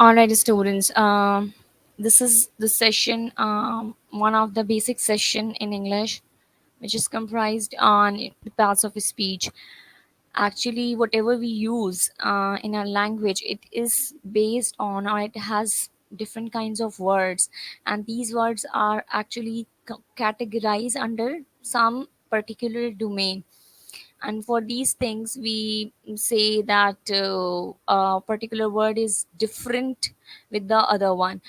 All right, students. This is the session, one of the basic session in English, which is comprised on the parts of speech. Actually, whatever we use in our language, it is based on, or it has different kinds of words, and these words are actually categorized under some particular domain. And for these things we say that a particular word is different with the other one,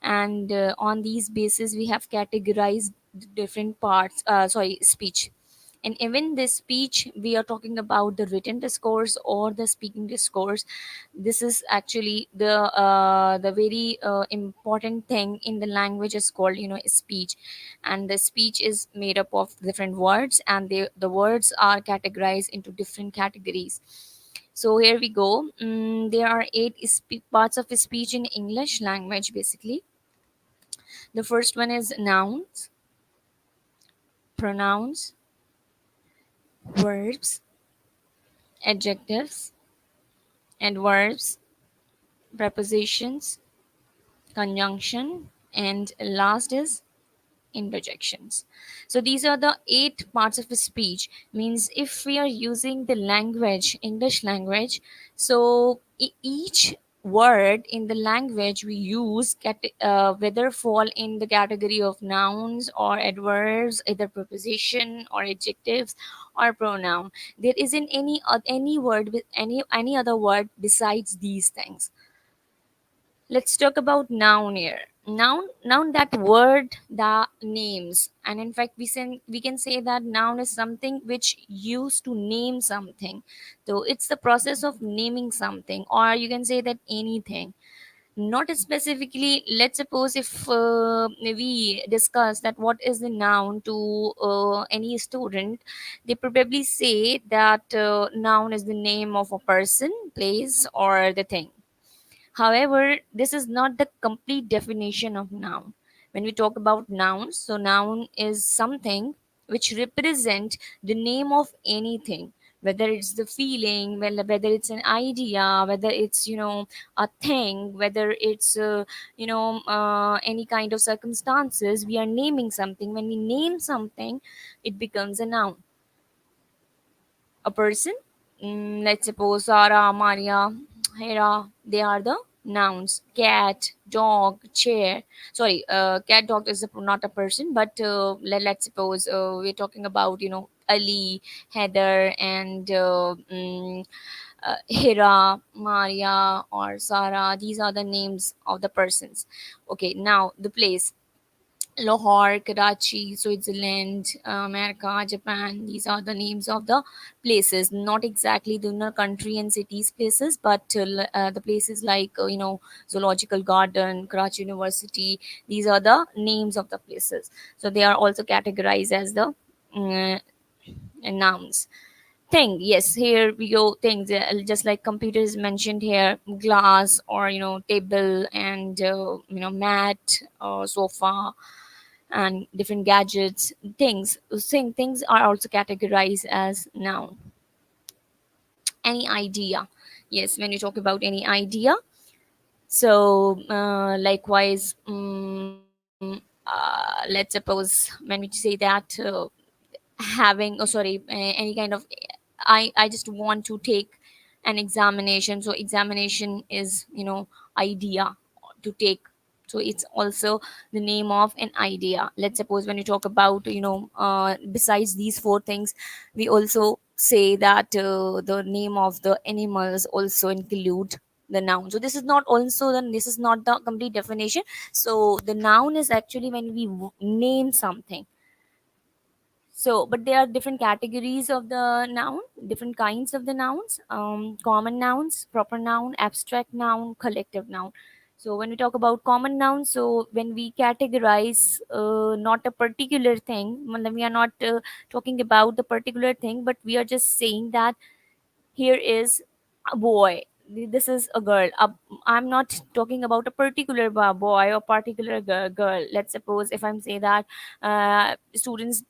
and on these basis we have categorized the different parts, sorry, speech. And even this speech, we are talking about the written discourse or the speaking discourse. This is actually the very important thing in the language is called, speech. And the speech is made up of different words, and the words are categorized into different categories. So here we go. There are eight parts of speech in English language basically. The first one is nouns, pronouns, verbs, adjectives, adverbs, prepositions, conjunction, and last is interjections. So these are the eight parts of a speech. Means if we are using the language, English language, so each word in the language we use whether fall in the category of nouns or adverbs, either preposition or adjectives or pronoun. There isn't any word with any other word besides these things. Let's talk about noun here. Noun, that word that names, and in fact we can say that noun is something which used to name something. So it's the process of naming something, or you can say that anything. Not specifically. Let's suppose if we discuss that what is the noun to any student, they probably say that noun is the name of a person, place, or the thing. However, this is not the complete definition of noun. When we talk about nouns, so noun is something which represent the name of anything, whether it's the feeling, whether it's an idea, whether it's a thing, whether it's any kind of circumstances. We are naming something. When we name something, it becomes a noun. A person, let's suppose Sarah, Maria, Hera, they are the nouns. Cat, dog, chair. Sorry, cat, dog is not a person, but let's suppose we're talking about, Ali, Heather, and Hera, Maria, or Sarah. These are the names of the persons. Okay, now the place. Lahore, Karachi, Switzerland, America, Japan. These are the names of the places. Not exactly the country and cities places, but the places like Zoological Garden, Karachi University. These are the names of the places. So they are also categorized as the uh, nouns. Thing, yes, here we go. Things, just like computer is mentioned here, glass, or table, and mat, or sofa, and different gadgets. Things are also categorized as noun. Any idea, yes, when you talk about any idea. So likewise, let's suppose when we say that having, oh sorry, any kind of, I just want to take an examination. So examination is idea to take. So it's also the name of an idea. Let's suppose when you talk about besides these four things, we also say that the name of the animals also include the noun. So this is not the complete definition. So the noun is actually when we name something. So, but there are different categories of the noun, different kinds of the nouns, common nouns, proper noun, abstract noun, collective noun. So, when we talk about common nouns, so when we categorize not a particular thing, when we are not talking about the particular thing, but we are just saying that here is a boy, this is a girl. I'm not talking about a particular boy or particular girl. Let's suppose if I'm say that students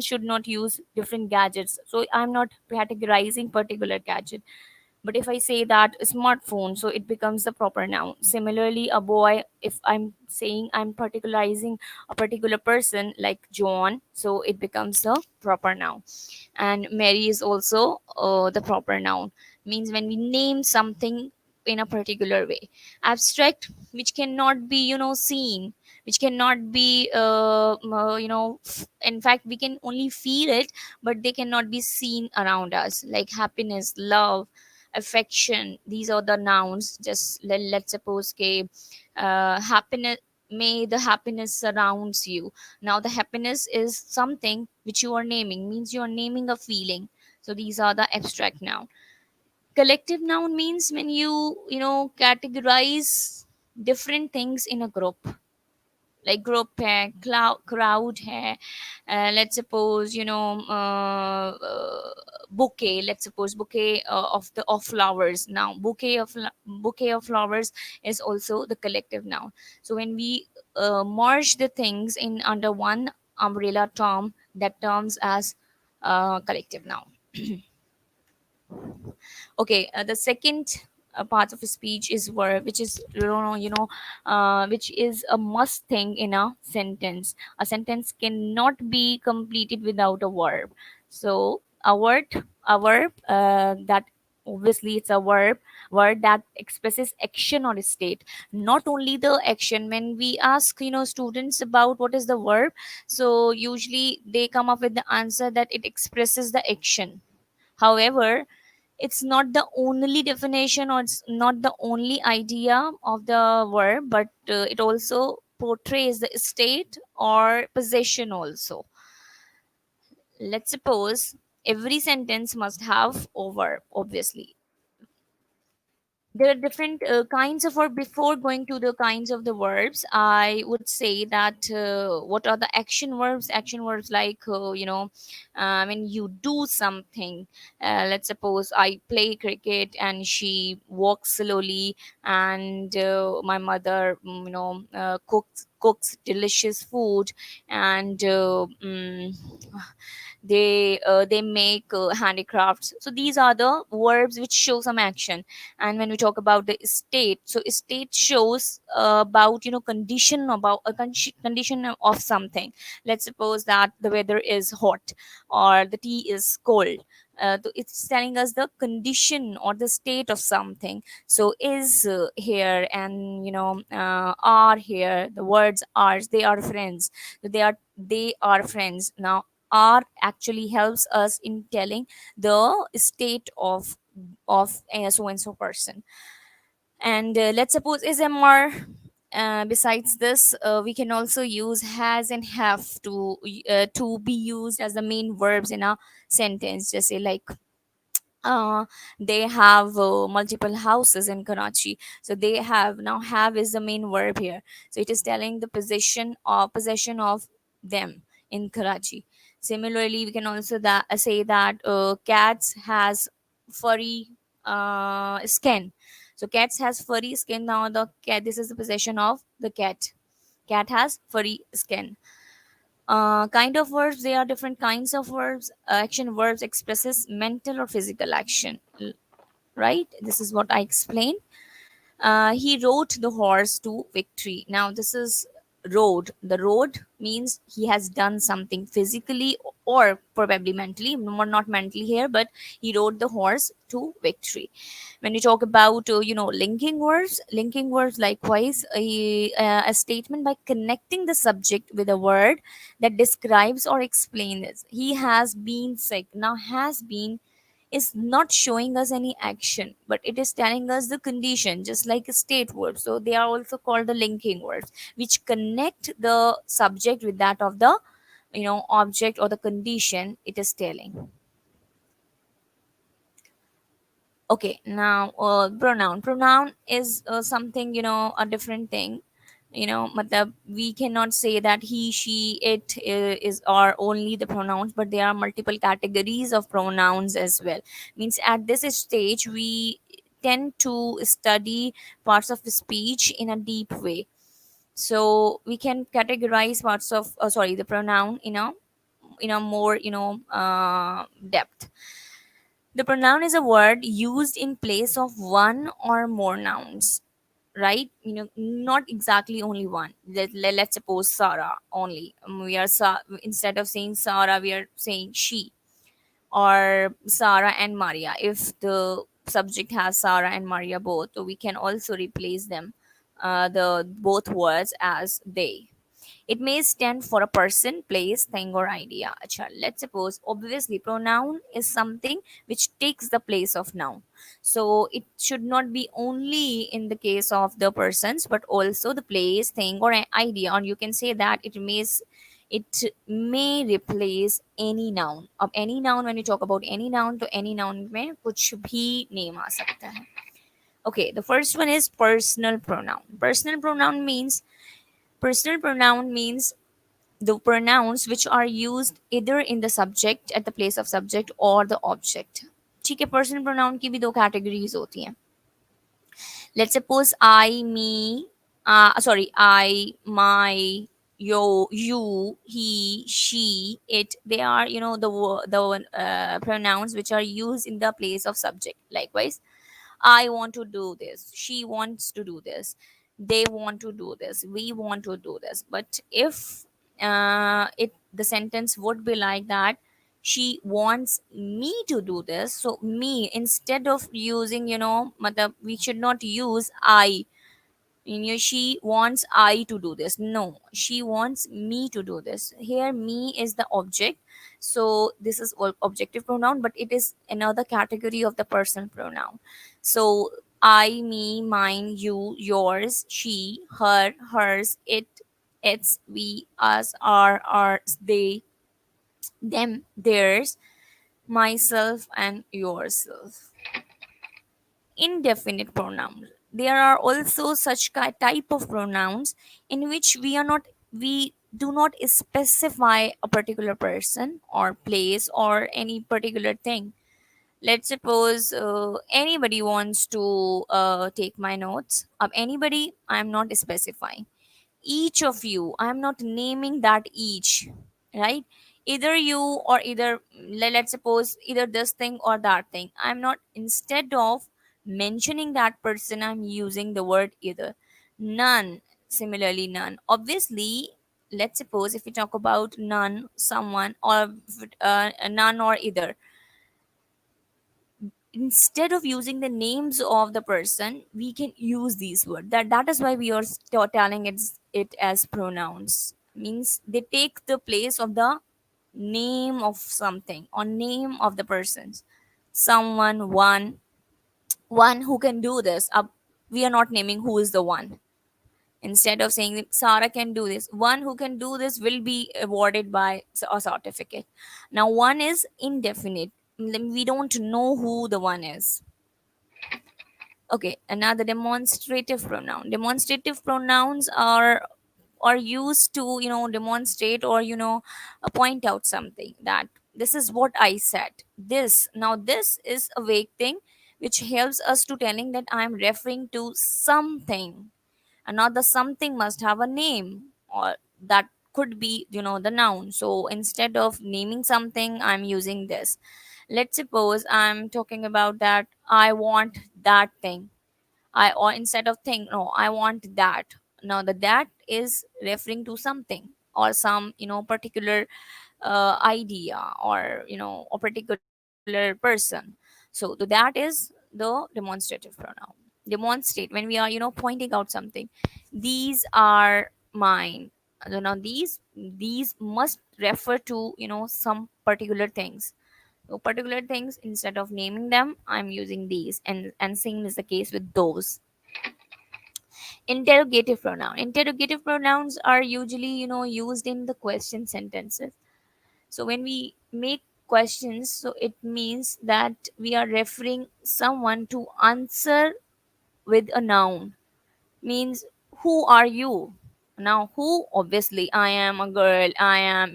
should not use different gadgets, so I'm not categorizing particular gadget, But if I say that smartphone, so it becomes the proper noun. Similarly, a boy, if I'm saying I'm particularizing a particular person like John, so it becomes the proper noun. And Mary is also the proper noun. Means when we name something in a particular way. Abstract, which cannot be seen, which cannot be in fact we can only feel it, but they cannot be seen around us, like happiness, love, affection. These are the nouns. Just let's suppose okay, happiness, may the happiness surrounds you. Now the happiness is something which you are naming, means you are naming a feeling. So these are the abstract noun. Collective noun means when you categorize different things in a group, like group hai, crowd hai, let's suppose bouquet. Let's suppose bouquet of flowers. Now bouquet of flowers is also the collective noun. So when we merge the things in under one umbrella term, that terms as collective noun. Okay, the second part of a speech is verb, which is which is a must thing in a sentence. A sentence cannot be completed without a verb. So a verb that obviously it's a word that expresses action or state. Not only the action. When we ask students about what is the verb, so usually they come up with the answer that it expresses the action. However, it's not the only definition, or it's not the only idea of the verb, but it also portrays the state or possession also. Let's suppose every sentence must have a verb, obviously. There are different kinds of verb. Before going to the kinds of the verbs, I would say that what are the action verbs? Action verbs like when you do something. Let's suppose I play cricket and she walks slowly, and my mother cooks delicious food, and they make handicrafts. So these are the verbs which show some action. And when we talk about the state, so state shows about condition, about a condition of something. Let's suppose that the weather is hot or the tea is cold. It's telling us the condition or the state of something. So is here, and are here. The words are, they are friends. They are friends. Now are actually helps us in telling the state of a so and so person. And let's suppose is mr. Besides this, we can also use has and have to be used as the main verbs in a sentence. Just say like uh, they have multiple houses in Karachi. So they have, now have is the main verb here. So it is telling the possession of them in Karachi. Similarly, we can also say that cats has furry skin. So cats has furry skin. Now the cat, this is the possession of the cat. Cat has furry skin. Kind of verbs, they are different kinds of verbs. Action verbs expresses mental or physical action, right? This is what I explained. He rode the horse to victory. Now this is road. The road means he has done something physically or probably mentally, more not mentally here, but he rode the horse to victory. When you talk about linking words likewise, a statement by connecting the subject with a word that describes or explains. He has been sick. Now has been is not showing us any action, but it is telling us the condition, just like a state verb. So they are also called the linking words, which connect the subject with that of the object or the condition it is telling. Okay, now pronoun is something, a different thing. Matlab, we cannot say that he, she, it is are only the pronouns, but there are multiple categories of pronouns as well. Means at this stage we tend to study parts of speech in a deep way. So we can categorize parts of the pronoun in a more depth. The pronoun is a word used in place of one or more nouns, right? Not exactly only one. Let's suppose Sarah only. Instead of saying Sarah, we are saying she, or Sarah and Maria. If the subject has Sarah and Maria both, so we can also replace them, the both words as they. It may stand for a person, place, thing, or idea. Acha, let's suppose, obviously, pronoun is something which takes the place of noun. So it should not be only in the case of the persons, but also the place, thing, or idea. Or you can say that it may replace any noun. अब any noun, when you talk about any noun, तो any noun में कुछ भी name आ सकता है. Okay, the first one is personal pronoun. Personal pronoun means the pronouns which are used either in the subject, at the place of subject, or the object. ठीक है, personal pronoun की भी दो कैटेगरीज होती हैं. Let's suppose I, me, sorry, I, my, you, he, she, it. They are, the pronouns which are used in the place of subject. Likewise, I want to do this, she wants to do this, they want to do this, we want to do this. But if it the sentence would be like that, she wants me to do this, so me, instead of using, matlab, we should not use I. She wants I to do this. No, she wants me to do this. Here, me is the object. So this is all objective pronoun, but it is another category of the personal pronoun. So I, me, mine, you, yours, she, her, hers, it, its, we, us, our, ours, they, them, theirs, myself, and yourself. Indefinite pronouns, there are also such type of pronouns in which we do not specify a particular person or place or any particular thing. Let's suppose anybody wants to take my notes. Anybody, I'm not specifying. Each of you, I'm not naming that each, right? Either you, or either, let's suppose, either this thing or that thing. I'm not, instead of mentioning that person, I'm using the word either. None, similarly, none. Obviously, let's suppose if we talk about none, someone, or none or either, instead of using the names of the person, we can use these words. That is why we are telling it as pronouns. Means they take the place of the name of something or name of the persons. Someone, one who can do this. We are not naming who is the one. Instead of saying that Sarah can do this, one who can do this will be awarded by a certificate. Now, one is indefinite. We don't know who the one is. Okay, another demonstrative pronoun. Demonstrative pronouns are used to, demonstrate, or, point out something, that this is what I said. This is a vague thing which helps us to telling that I am referring to something. Another something must have a name, or that could be, the noun. So instead of naming something, I'm using this. Let's suppose I'm talking about that I want that thing. Or instead of thing, no, I want that. Now the that is referring to something, or some, particular idea, or, a particular person. So that is the demonstrative pronoun. Demonstrate, when we are, pointing out something. These are mine. These must refer to, some particular things. So particular things, instead of naming them, I'm using these, and same is the case with those. Interrogative pronouns are usually, used in the question sentences. So when we make questions, so it means that we are referring someone to answer with a noun. Means, who are you? Now, who, obviously, I am a girl, I am,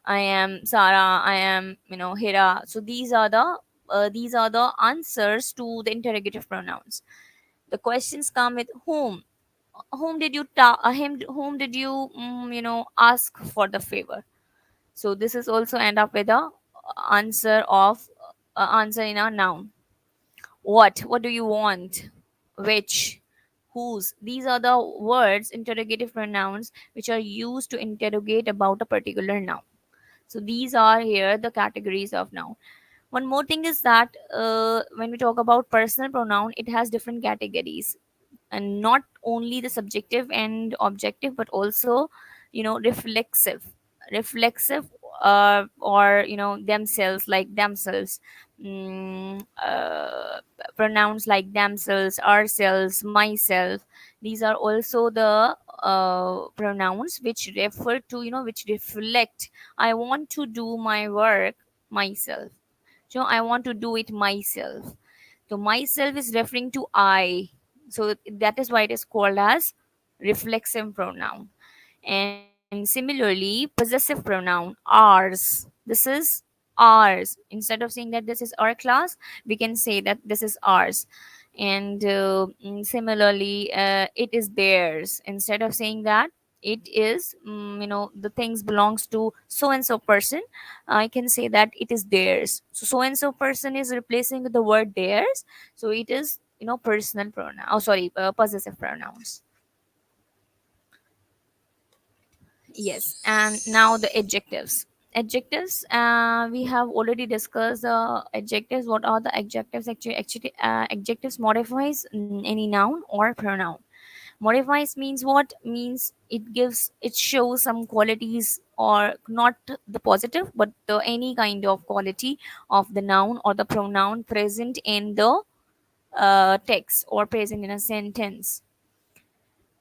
I am Sarah, I am, Hira. So these are the answers to the interrogative pronouns. The questions come with whom. Whom did you, ask for the favor? So this is also end up with a answer of answer in a noun. What do you want, which, whose. These are the words, interrogative pronouns, which are used to interrogate about a particular noun. So these are here the categories of noun. One more thing is that when we talk about personal pronoun, it has different categories, and not only the subjective and objective, but also, reflexive, or themselves, like themselves. Pronouns like themselves, ourselves, myself. These are also the pronouns which refer to, which reflect, I want to do my work myself. So I want to do it myself. So myself is referring to I. So that is why it is called as reflexive pronoun. And similarly, possessive pronoun, ours. This is ours. Instead of saying that this is our class, we can say that this is ours. And similarly, it is theirs. Instead of saying that it is, the things belongs to so and so person, I can say that it is theirs. So and so person is replacing with the word theirs. So it is, personal pronoun. Oh, sorry, possessive pronouns. Yes, and now the adjectives. Adjectives. We have already discussed the adjectives. What are the adjectives? Actually, adjectives modifies any noun or pronoun. Modifies means what? Means it shows some qualities, or not the positive, but any kind of quality of the noun or the pronoun present in the text or present in a sentence.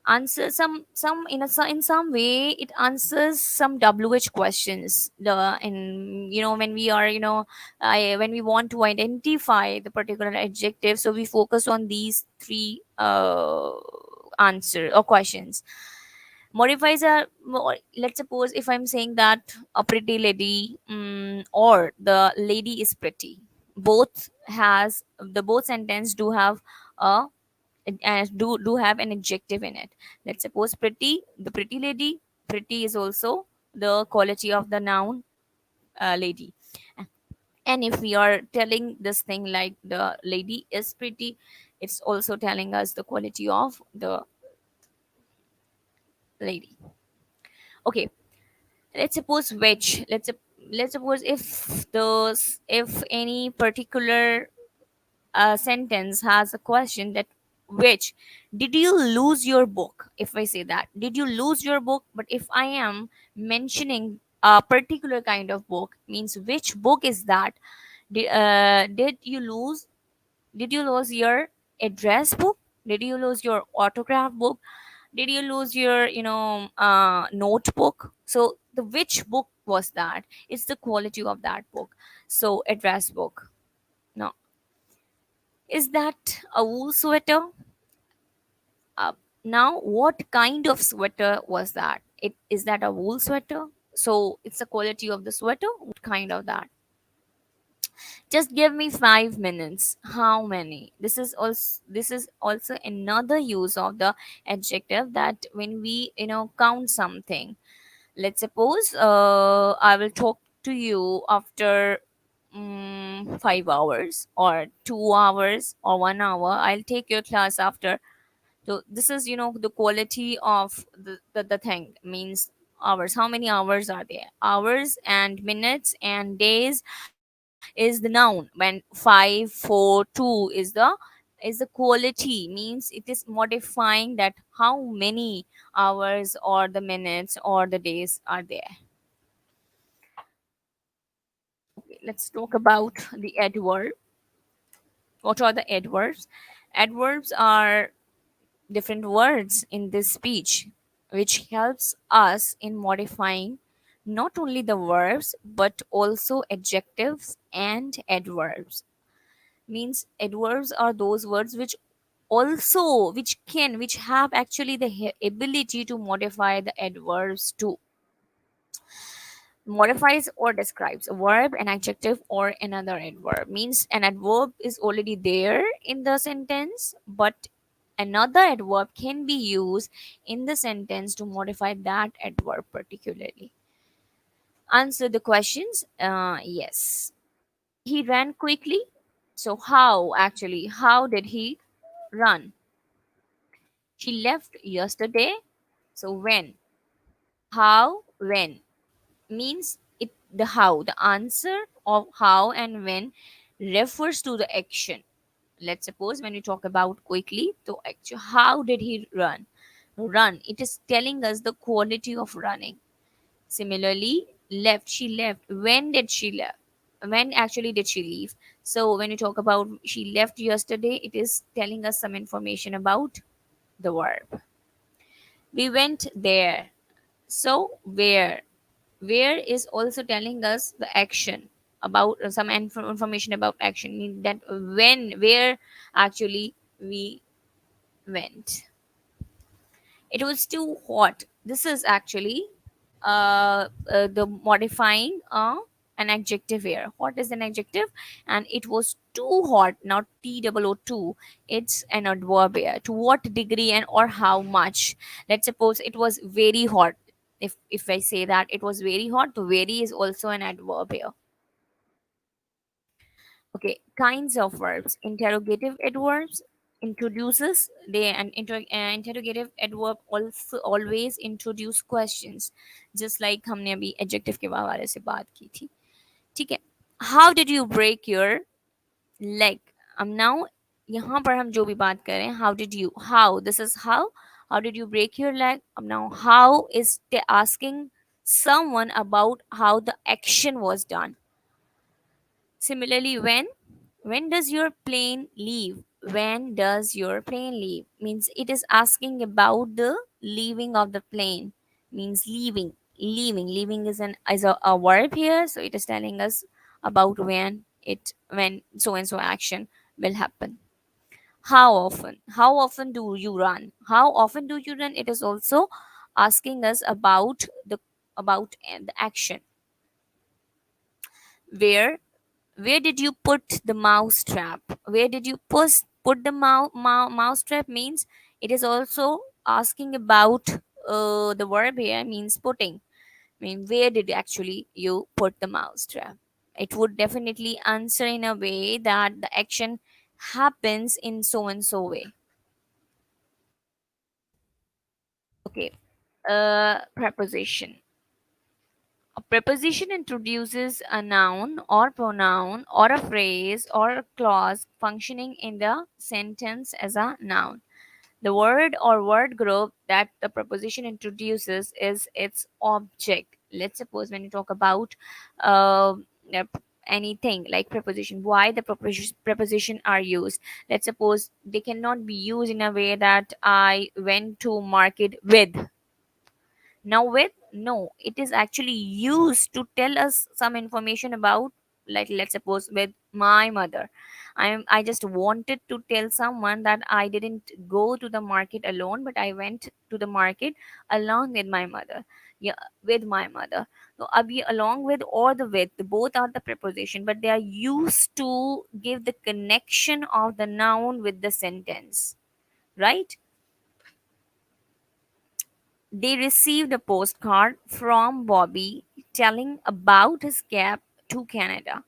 Answer some in some way, it answers some questions. The in when we are, when we want to identify the particular adjective, so we focus on these three answer or questions. Modifiers are let's suppose if I'm saying that a pretty lady, or the lady is pretty. Both sentence do have a do have an adjective in it. Let's suppose pretty, the pretty lady. Pretty is also the quality of the noun, lady. And if we are telling this thing like the lady is pretty, it's also telling us the quality of the lady. Okay, let's suppose which. Let's suppose if any particular sentence has a question that, which, did you lose your book? If I say that, did you lose your book? But if I am mentioning a particular kind of book, means which book is that? Did you lose your address book? Did you lose your autograph book? Did you lose your notebook? So the which book was that? It's the quality of that book. So address book. Now, is that a wool sweater? Uh, Now, what kind of sweater was that? It is that a wool sweater? So it's the quality of the sweater. What kind of that? Just give me 5 minutes. How many? This is also another use of the adjective, that when we count something. Let's suppose I will talk to you after 5 hours or 2 hours or 1 hour. I'll take your class after. So this is the quality of the thing, means hours. How many hours are there? Hours and minutes and days is the noun, when 542 is the quality, means it is modifying that how many hours or the minutes or the days are there. Okay, let's talk about the adverb. What are the adverbs? Adverbs are different words in this speech, which helps us in modifying not only the verbs but also adjectives and adverbs. Means adverbs are those words which also which have actually the ability to modify the adverbs too. Modifies or describes a verb, an adjective, or another adverb. Means an adverb is already there in the sentence, but another adverb can be used in the sentence to modify that adverb particularly. Answer the questions. Yes. He ran quickly. So how did he run? She left yesterday. So when? How, when means it, the how, the answer of how and when refers to the action. Let's suppose when you talk about quickly, so actually how did he run? Run, it is telling us the quality of running. Similarly, left, she left. When did she left? When actually did she leave? So when you talk about she left yesterday, it is telling us some information about the verb. We went there. So where is also telling us the action about some information about action, mean that when, where actually we went. It was too hot. This is actually the modifying an adjective here. Hot is an adjective, and it was too hot, not T-O-O-2. It's an adverb here. To what degree and or how much? Let's suppose it was very hot. If I say that it was very hot, the very is also an adverb here. Okay, kinds of verbs. Interrogative adverbs introduces they and interrogative adverb also always introduce questions, just like हमने अभी adjective के हवाले से बात की थी. ठीक है. How did you break your leg? अब now यहाँ पर हम जो भी बात कर रहे हैं, how did you, how, this is how did you break your leg? अब now how is asking someone about how the action was done. Similarly, when does your plane leave? When does your plane leave? Means it is asking about the leaving of the plane. Means leaving. Leaving is a verb here, so it is telling us about when so and so action will happen. How often? How often do you run? How often do you run? It is also asking us about the action. Where where did you put the mouse trap? Where did you put the mouse trap? Means it is also asking about the verb here, means putting. I mean, where did actually you put the mouse trap? It would definitely answer in a way that the action happens in so and so way. Okay. Preposition. A preposition introduces a noun or pronoun or a phrase or a clause functioning in the sentence as a noun. The word or word group that the preposition introduces is its object. Let's suppose when you talk about uh, uh, anything like preposition, why the preposition are used. Let's suppose they cannot be used in a way that I went to market with. Now with no, it is actually used to tell us some information about, like let's suppose with my mother. I just wanted to tell someone that I didn't go to the market alone, but I went to the market along with my mother. Yeah, with my mother. So abhi along with or the with, both are the preposition, but they are used to give the connection of the noun with the sentence, right? They received a postcard from Bobby telling about his cab to Canada.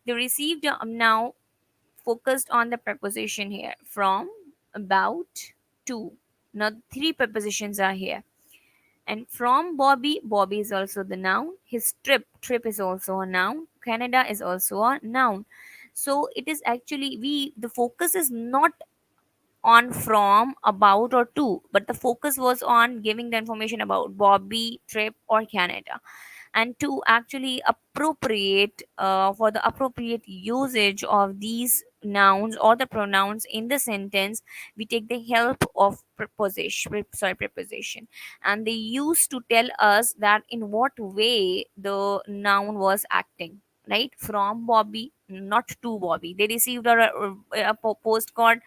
They received now focused on the preposition here from, about, to. Now three prepositions are here. And from Bobby, Bobby is also the noun. His trip is also a noun. Canada is also a noun. So it is actually the focus is not on, from, about, or to, but the focus was on giving the information about Bobby, trip, or Canada. And to actually appropriate for the appropriate usage of these nouns or the pronouns in the sentence, we take the help of preposition, and they used to tell us that in what way the noun was acting. Right, from Bobby, not to Bobby. They received a postcard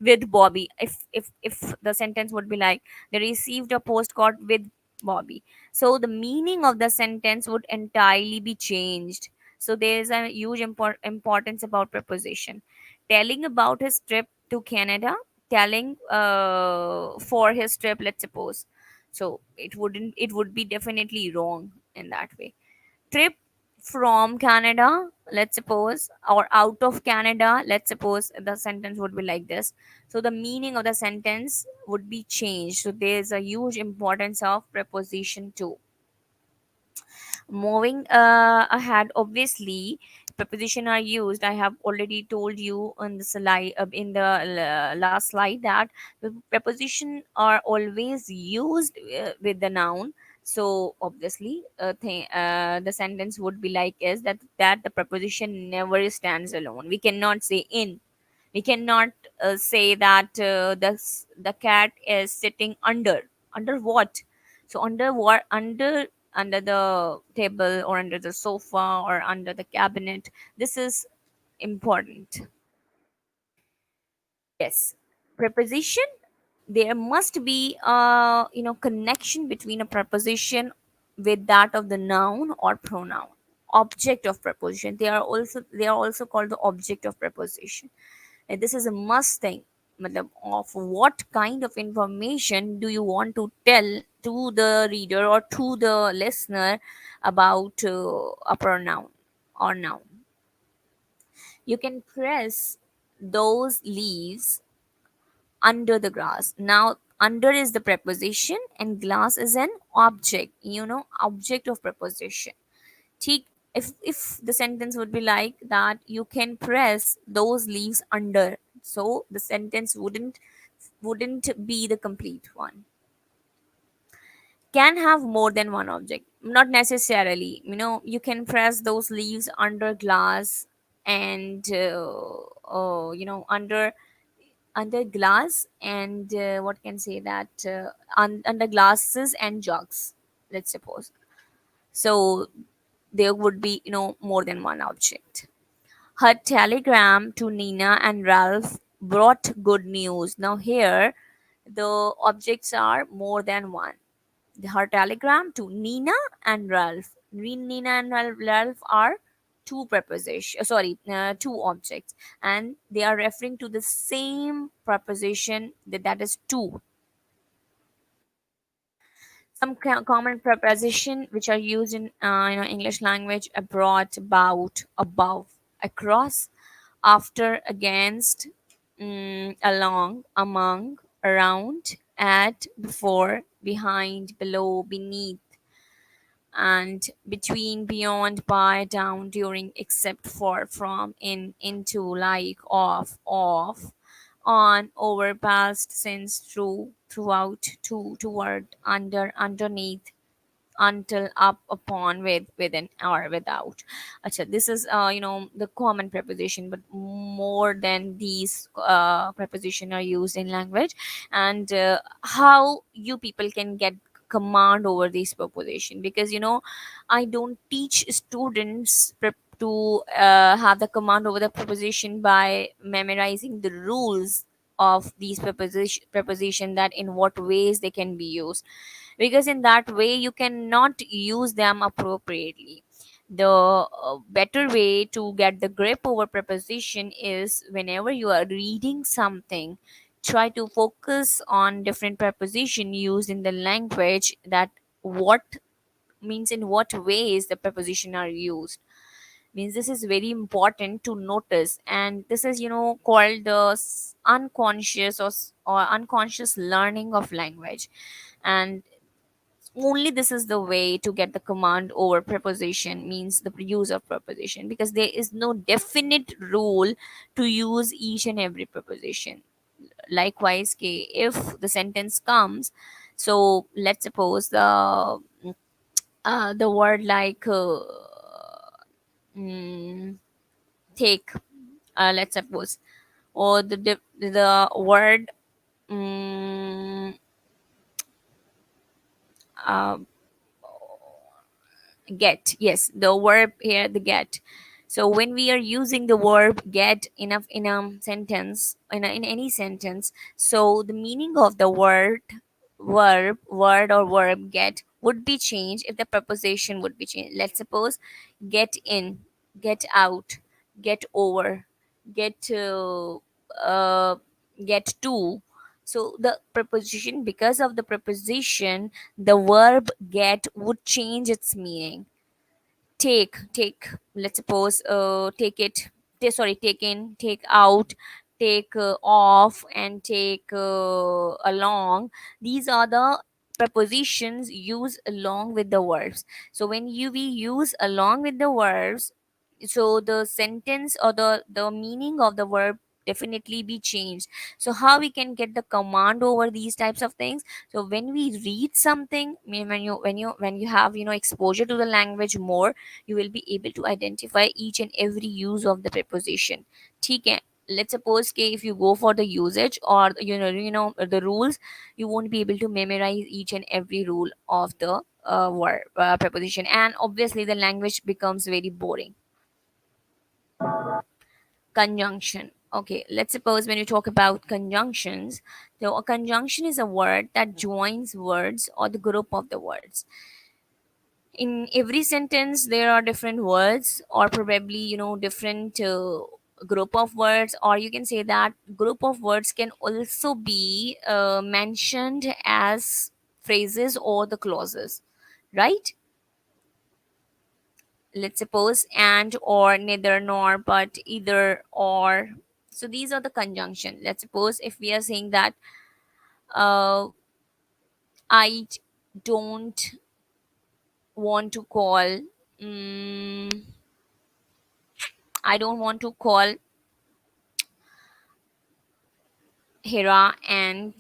with Bobby. If the sentence would be like they received a postcard with Bobby, so the meaning of the sentence would entirely be changed. So there is a huge importance about preposition. Telling about his trip to Canada, telling for his trip, let's suppose. So it would be definitely wrong in that way. Trip from Canada, let's suppose, or out of Canada, let's suppose the sentence would be like this. So the meaning of the sentence would be changed. So there's a huge importance of preposition too. Moving ahead, obviously preposition are used. I have already told you on the slide, in the last slide, that the preposition are always used with the noun. So obviously the sentence would be like is that the preposition never stands alone. We cannot say in. We cannot say that the cat is sitting under what. So under what, under the table or under the sofa or under the cabinet. This is important. Yes, preposition, there must be a connection between a preposition with that of the noun or pronoun. Object of preposition, they are also called the object of preposition. And this is a must thing. Matlab, of what kind of information do you want to tell to the reader or to the listener about a pronoun or noun. You can press those leaves under the grass. Now under is the preposition and glass is an object, object of preposition. ठीक. If the sentence would be like that, you can press those leaves under, so the sentence wouldn't be the complete one. Can have more than one object, not necessarily. You can press those leaves under glass and under glass and what can say that under glasses and jugs, let's suppose. So there would be more than one object. Her telegram to Nina and Ralph brought good news. Now here the objects are more than one. Her telegram to Nina and Ralph. Nina and Ralph are two preposition, two objects, and they are referring to the same preposition, that is two. Some common preposition which are used in English language: abroad, about, above, across, after, against, along, among, around, at, before, behind, below, beneath, and between, beyond, by, down, during, except for, from, in, into, like, off, on, over, past, since, through, throughout, to, toward, under, underneath, until, up, upon, with, within, or without. Acha, this is the common preposition, but more than these preposition are used in language. And how you people can get command over these preposition, because I don't teach students to have the command over the preposition by memorizing the rules of these preposition, that in what ways they can be used, because in that way you cannot use them appropriately. The better way to get the grip over preposition is, whenever you are reading something, try to focus on different preposition used in the language, that what means, in what ways the preposition are used. Means this is very important to notice, and this is called the unconscious or unconscious learning of language. And only this is the way to get the command over preposition, means the use of preposition, because there is no definite rule to use each and every preposition. Likewise, if the sentence comes, so let's suppose the word like mm, take, let's suppose, or the word mm, uh, get. Yes, the verb here, the get. So when we are using the verb get in a sentence, in any sentence, so the meaning of the word or verb get would be changed if the preposition would be changed. Let's suppose get in, get out, get over, get to, uh, get to. So the preposition, because of the preposition, the verb get would change its meaning. take, let's suppose, take it, sorry, take in, take out, take off, and take along. These are the prepositions used along with the verbs. So when you we use along with the verbs, so the sentence or the meaning of the verb definitely be changed. So how we can get the command over these types of things? So when we read something, when you have exposure to the language more, you will be able to identify each and every use of the preposition. Okay, let's suppose कि if you go for the usage or the rules, you won't be able to memorize each and every rule of the word preposition, and obviously the language becomes very boring. Conjunction. Okay, let's suppose when you talk about conjunctions, so a conjunction is a word that joins words or the group of the words. In every sentence there are different words, or probably different group of words, or you can say that group of words can also be mentioned as phrases or the clauses, right? Let's suppose and, or, neither, nor, but, either, or. So these are the conjunction. Let's suppose if we are saying that uh, I don't want to call, mm, I don't want to call Hira and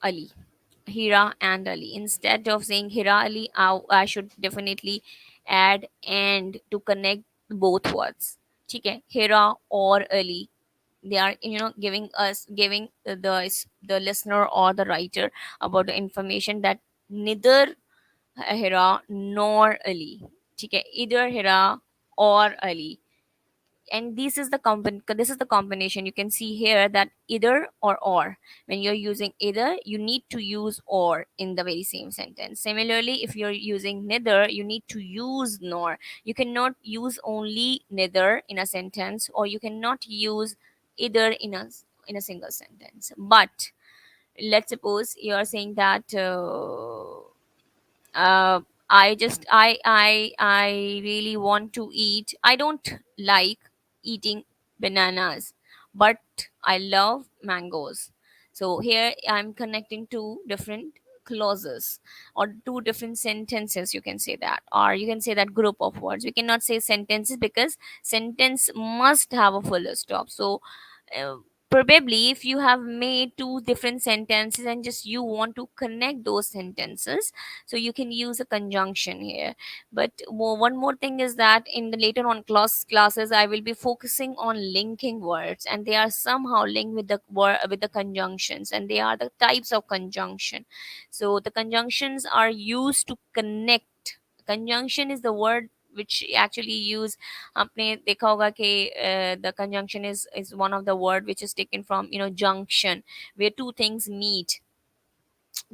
Ali. Hira and Ali. Instead of saying Hira Ali, I should definitely add and to connect both words. Okay, Hira or Ali. They are giving the listener or the writer about the information that neither Hira nor Ali. Okay, either Hira or Ali, and this is the combination. You can see here that either or, when you're using either, you need to use or in the very same sentence. Similarly, if you're using neither, you need to use nor. You cannot use only neither in a sentence, or you cannot use either in a single sentence. But let's suppose you're saying that uh, I really want to eat. I don't like eating bananas, but I love mangoes. So here I'm connecting two different clauses or two different sentences. You can say that, or you can say that group of words. We cannot say sentences because sentence must have a full stop. So uh, probably if you have made two different sentences and just you want to connect those sentences, so you can use a conjunction here. But one more thing is that in the later on classes I will be focusing on linking words, and they are somehow linked with the word with the conjunctions, and they are the types of conjunction. So the conjunctions are used to connect. Conjunction is the word which actually use, आपने देखा होगा कि the conjunction is one of the word which is taken from junction, where two things meet.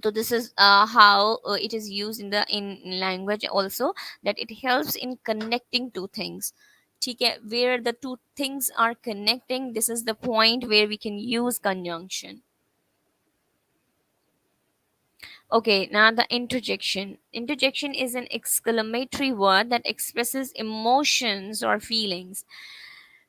So this is how it is used in language also, that it helps in connecting two things. ठीक है, where the two things are connecting, this is the point where we can use conjunction. Okay, now the interjection. Interjection is an exclamatory word that expresses emotions or feelings.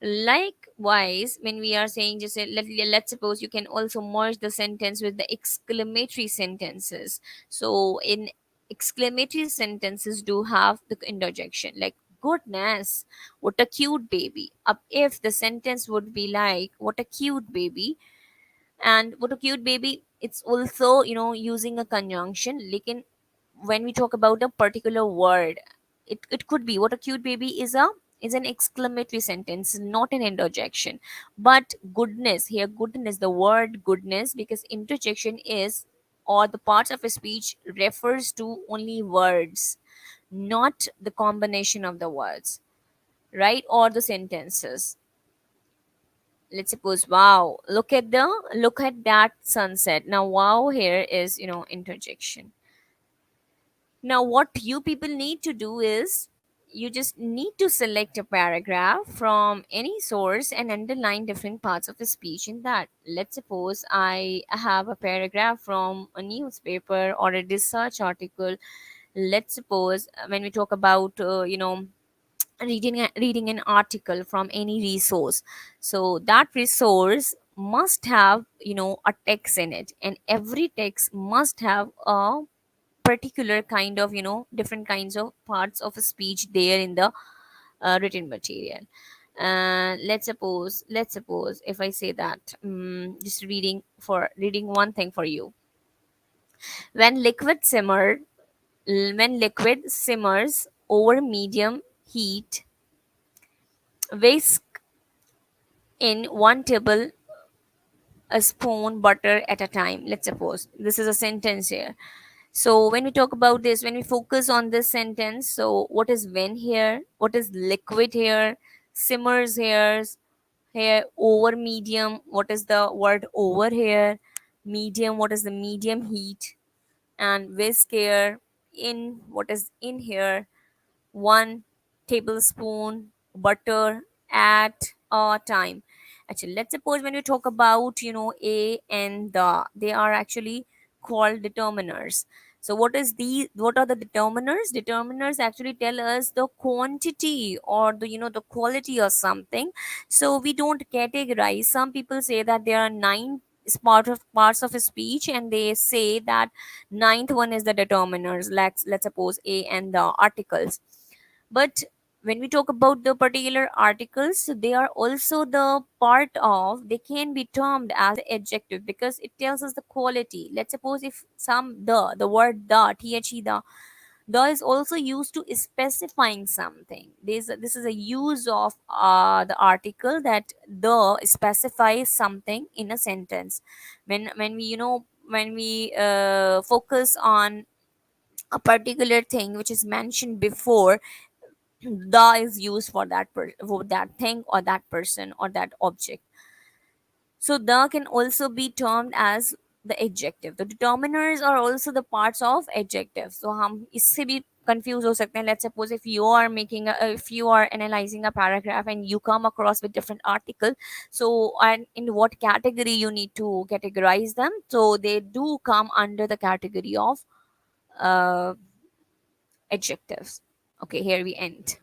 Likewise, when we are saying, just let's suppose you can also merge the sentence with the exclamatory sentences. So in exclamatory sentences do have the interjection, like goodness, what a cute baby. If the sentence would be like what a cute baby, and what a cute baby, it's also using a conjunction. Like when we talk about a particular word, it could be what a cute baby is an exclamatory sentence, not an interjection. But goodness, here goodness, the word goodness, because interjection is, or the parts of a speech refers to only words, not the combination of the words, right, or the sentences. Let's suppose, wow, look at that sunset. Now wow here is interjection. Now what you people need to do is, you just need to select a paragraph from any source and underline different parts of the speech in that. Let's suppose I have a paragraph from a newspaper or a research article. Let's suppose when we talk about reading an article from any resource, so that resource must have, a text in it, and every text must have a particular kind of, different kinds of parts of a speech there in the written material. Let's suppose if I say that, just reading one thing for you. when liquid simmer when liquid simmers over medium heat, whisk in 1 a spoon butter at a time. Let's suppose this is a sentence here. So when we talk about this, when we focus on this sentence, so what is when here, what is liquid here, simmers here, over medium, what is the word over here, medium, what is the medium heat, and whisk here, in, what is in here, 1 tablespoon butter at a time. Actually, let's suppose when we talk about, a and the, they are actually called determiners. So what are the determiners? Determiners actually tell us the quantity or the, the quality of something. So we don't categorize. Some people say that there are nine parts of a speech, and they say that ninth one is the determiners. Let's suppose a and the articles. But when we talk about the particular articles, they are also the part of, they can be termed as adjective because it tells us the quality. Let's suppose if the word the is also used to specifying something. This is a use of the article, that the specifies something in a sentence. When we, when we focus on a particular thing which is mentioned before, the is used for for that thing or that person or that object. So the can also be termed as the adjective. The determiners are also the parts of adjective. So हम इससे भी confuse हो सकते हैं. Let's suppose if you are if you are analyzing a paragraph and you come across with different article, so and in what category you need to categorize them, so they do come under the category of uh, adjectives. Okay, here we end.